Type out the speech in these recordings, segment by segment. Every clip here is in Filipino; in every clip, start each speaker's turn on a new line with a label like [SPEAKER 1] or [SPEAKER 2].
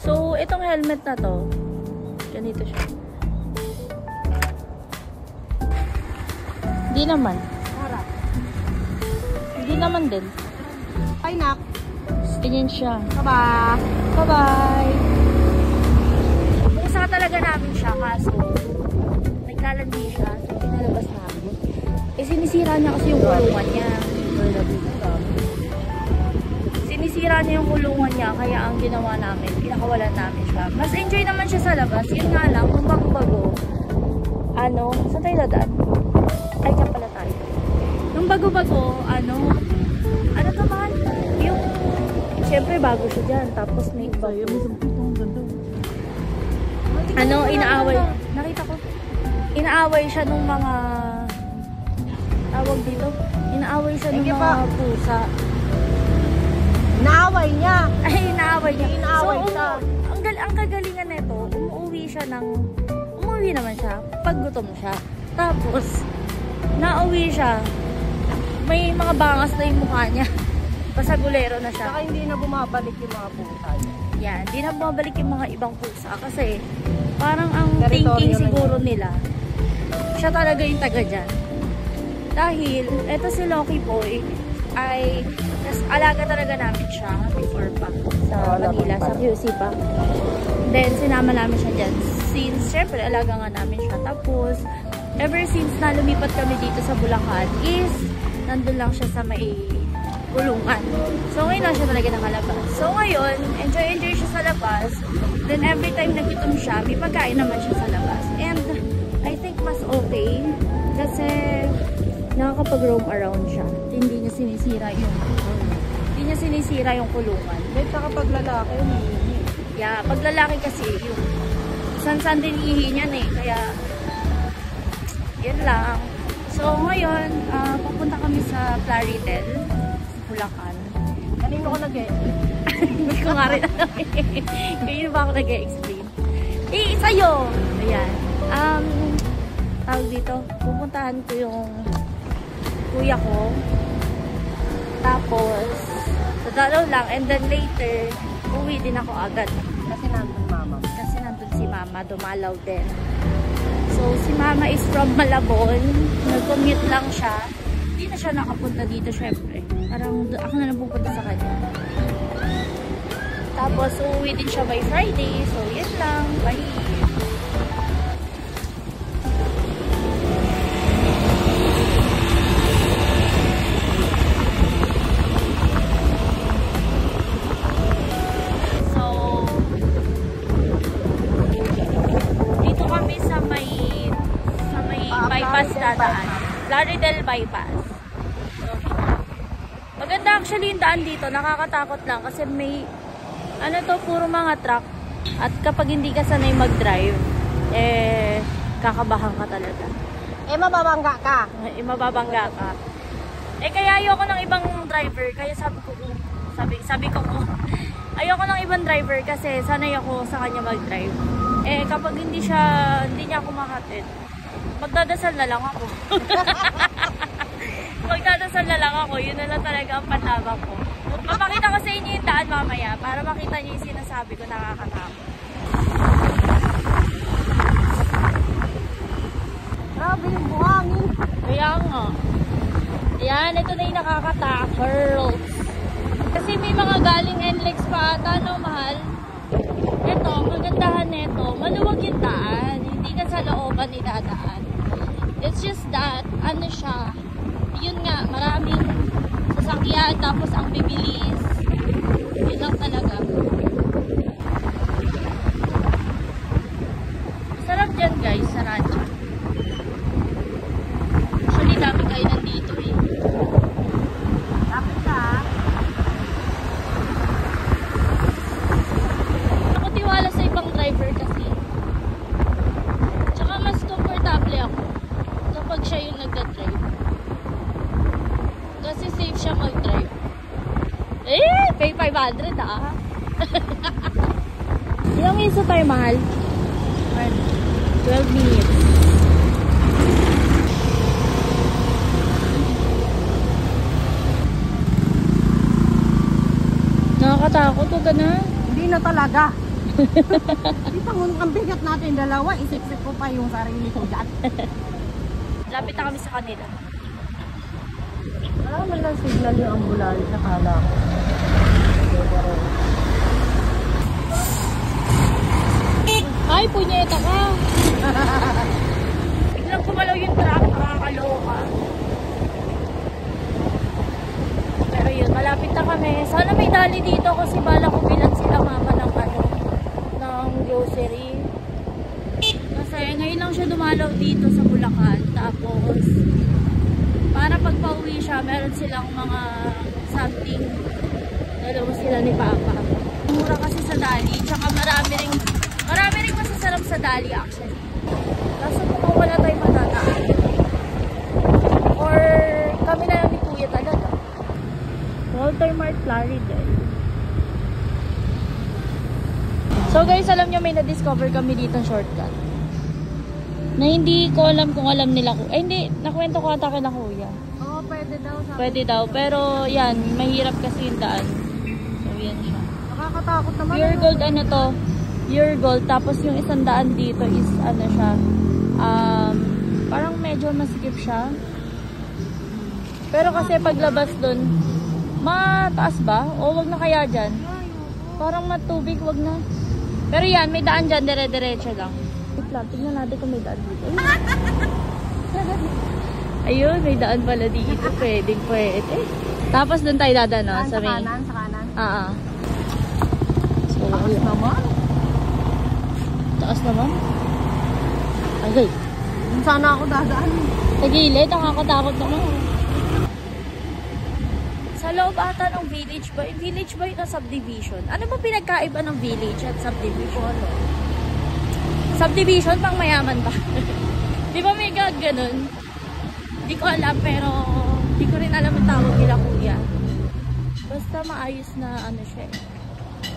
[SPEAKER 1] So, itong helmet na to, ganito siya. Hindi naman.
[SPEAKER 2] Harap.
[SPEAKER 1] Hindi naman din.
[SPEAKER 2] Ay, nak.
[SPEAKER 1] Ganyan siya.
[SPEAKER 2] Bye-bye.
[SPEAKER 1] Bye-bye! Pusa talaga namin siya, kaso naglalandi siya, so pinalabas namin. Eh, sinisira niya kasi yung kulungan niya. Sinisira niya yung kulungan niya, kaya ang ginawa namin, pinakawalan namin siya. Mas enjoy naman siya sa labas, yun nga lang, kung bago-bago, saan tayo dadaan? Ay, dyan pala tayo. Nung bago-bago, ano to man? Yung, siyempre bago siya dyan, tapos may iba. Inaaway. Nakita ko. Inaaway siya nung mga, tawag dito, inaaway siya nung mga pusa.
[SPEAKER 2] Inaaway niya.
[SPEAKER 1] Ay, inaaway niya.
[SPEAKER 2] Inaaway siya.
[SPEAKER 1] Ang kagalingan nito, umuwi naman siya pag gutom siya. Tapos, nauwi siya, may mga bangas na yung mukha niya. Pasagulero na siya.
[SPEAKER 2] Saka hindi na bumabalik yung mga pusa niya.
[SPEAKER 1] Yan, hindi na bumabalik yung mga ibang pusa kasi parang ang
[SPEAKER 2] Territorio
[SPEAKER 1] thinking siguro nila, siya talaga yung taga dyan. Dahil, eto si Loki Boy ay alaga talaga namin siya before pa sa Manila, sa QC pa. Then, sinama namin siya dyan. Since, syempre, alaga nga namin siya. Tapos, ever since na lumipat kami dito sa Bulacan is, nandun lang siya sa may kulungan. So, ngayon lang siya talaga nakalabas. So, ngayon, enjoy siya sa labas. Then, every time nagutom siya, may pagkain naman siya sa labas. And, I think mas okay. Kasi, nakakapag-roam around siya. Hindi niya sinisira yung kulungan.
[SPEAKER 2] Then, kapag lalaki, humihingi.
[SPEAKER 1] Yeah, pag lalaki kasi, yung san-san din ihi niyan eh. Kaya, yun lang. So, ngayon, pupunta kami sa Plaridel, Bulacan.
[SPEAKER 2] Kanino ko nag-explain?
[SPEAKER 1] Hindi ko nga rin alam eh. Ganyan ba ako nag-explain? Eh, sa'yo! Ayan. Tawag dito, pupuntahan ko yung kuya ko. Tapos, dadalaw lang. And then later, uwi din ako agad.
[SPEAKER 2] Kasi nandun mama.
[SPEAKER 1] Kasi nandun si mama, dumalaw din. So, si mama is from Malabon. Nag-commute lang siya. Hindi na siya nakapunta dito, syempre. Parang ako na lang pupunta sa kanya. Tapos, uuwi din siya by Friday. So, yun lang. Bye! Bypass dadaan. Plaridel bypass. Maganda actually yung daan dito. Nakakatakot lang kasi may puro mga truck. At kapag hindi ka sanay mag-drive, kakabahan ka talaga.
[SPEAKER 2] Mababangga ka.
[SPEAKER 1] Mababangga ka. Kaya ayoko ng ibang driver. Kaya sabi ko ayoko ng ibang driver kasi sanay ako sa kanya mag-drive. Kapag hindi niya ako makatid, magdadasal na lang ako. Magdadasal na lang ako. Yun na lang talaga ang patabang ko. Papakita ko sa inyo yung daan mamaya para makita niyo yung sinasabi ko, nakakatakot.
[SPEAKER 2] Grabe yung buhangin.
[SPEAKER 1] Kaya nga. Ayan, ito na yung nakakatakot. Kasi may mga galing NLEX pa ata, no, mahal? Ito, magandahan nito. Maluwag yung daan. Hindi ka sa looban ni dadaan. It's just that, siya, yun nga, maraming sasakyan, tapos ang bibilis. Yun lang talaga. Sarap dyan guys, sa Radya. Actually, dami kayo nandito eh.
[SPEAKER 2] Dapat ka.
[SPEAKER 1] Ako tiwala sa ibang driver kasi. Tsaka mas komportable ako kapag siya yung nagda-drive. Kasi safe siya mag-drive. Pay 500 ah. Ilang minutes tayo, mahal? 12 minutes. Nakakatakot, huwag ka na.
[SPEAKER 2] Hindi na talaga. Di pa ngunit ang bigat natin dalawa, isip-sip ko pa yung sarili ko dyan.
[SPEAKER 1] Lapit na kami sa kanila.
[SPEAKER 2] Wala man lang signal yung ambulansya, kala ko.
[SPEAKER 1] Ay, punyeta ka! Biglang kumalaw yung truck, nakakaloka. Pero yun, malapit na kami. Sana may dali dito kasi bala ko bilang sila mama ng ng grocery. Kasi ngayon lang siya dumalaw dito sa Bulacan. Tapos, para pag pauwi siya, meron silang mga something. Dalawa sila ni Papa. Mura kasi sa dali. Tsaka marami ring masasarap sa dali actually. Kaso kung wala tayong matataan. Or kami na lang ni Kuya talaga. Walter Mart Plaridel. So guys, alam nyo may na-discover kami dito ng shortcut. Na hindi ko alam kung alam nila ko. Hindi, nakwento ko ata kay na Kuya.
[SPEAKER 2] Oo, pwede daw.
[SPEAKER 1] Pwede daw, pero yan, mahirap kasi yung daan. So yan siya.
[SPEAKER 2] Nakakatakot naman.
[SPEAKER 1] Pure gold ano to? Pure gold. Tapos yung isang daan dito is ano siya. Parang medyo masikip siya. Pero kasi paglabas dun, mataas ba? O wag na kaya dyan? Parang matubig, wag na. Pero yan, may daan dyan, dire-diretso lang. Wait lang, tignan natin kung may daan dito. Ayun, may daan pala dito. Pwede. Tapos dun tayo dadaan,
[SPEAKER 2] Sa
[SPEAKER 1] may...
[SPEAKER 2] kanan, sa kanan.
[SPEAKER 1] So,
[SPEAKER 2] Taas naman.
[SPEAKER 1] Taas naman. Okay.
[SPEAKER 2] Sana ako dadaan.
[SPEAKER 1] Sa gilid, nakakatakot naman. Sa loob ata ng village ba? Village ba yung subdivision? Ano ba pinagkaiba ng village at subdivision? Subdivision, pang mayaman ba? Di ba may ganun? Di ko alam, pero di ko rin alam ang tawag nila Kuya. Basta maayos na ano siya eh.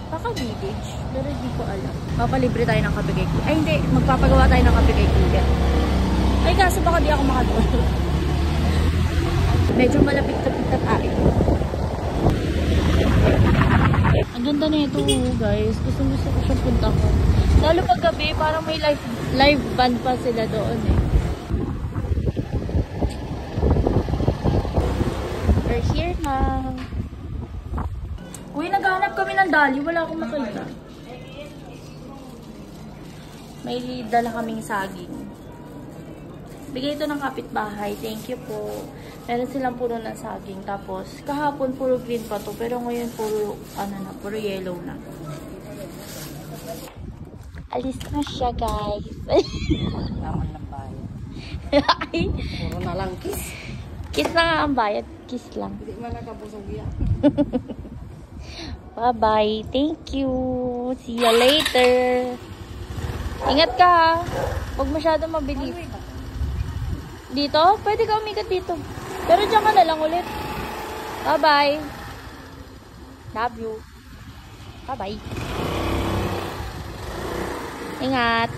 [SPEAKER 1] Baka village, pero di ko alam. Papalibre tayo ng kape kay Kuya. Ay hindi, magpapagawa tayo ng kape kay Kuya. Ay kaso baka di ako makatulog. Medyo malapit-lapit na tayo. Ang ganda na ito guys. Gusto ko siyang punta ko. Lalo pag gabi, parang may live band pa sila doon eh. We're here now. Uy, naghahanap kami ng dali. Wala akong makita. May dala kaming saging. Bigay ito ng kapitbahay. Thank you po. Meron silang puno ng saging. Tapos, kahapon puro green pa to. Pero ngayon puro, puro yellow na. Alis na siya, guys.
[SPEAKER 2] Naman ng bayad.
[SPEAKER 1] Ay.
[SPEAKER 2] Puro na lang kiss.
[SPEAKER 1] Kiss na nga ang bayad. Kiss lang.
[SPEAKER 2] Hindi man nakabusog yan.
[SPEAKER 1] Bye-bye. Thank you. See you later. Ingat ka ha. Huwag masyado mabilis. Dito? Pwede ka umikat dito. Pero dyan ka na lang ulit. Bye-bye. Love you. Bye-bye. Ingat.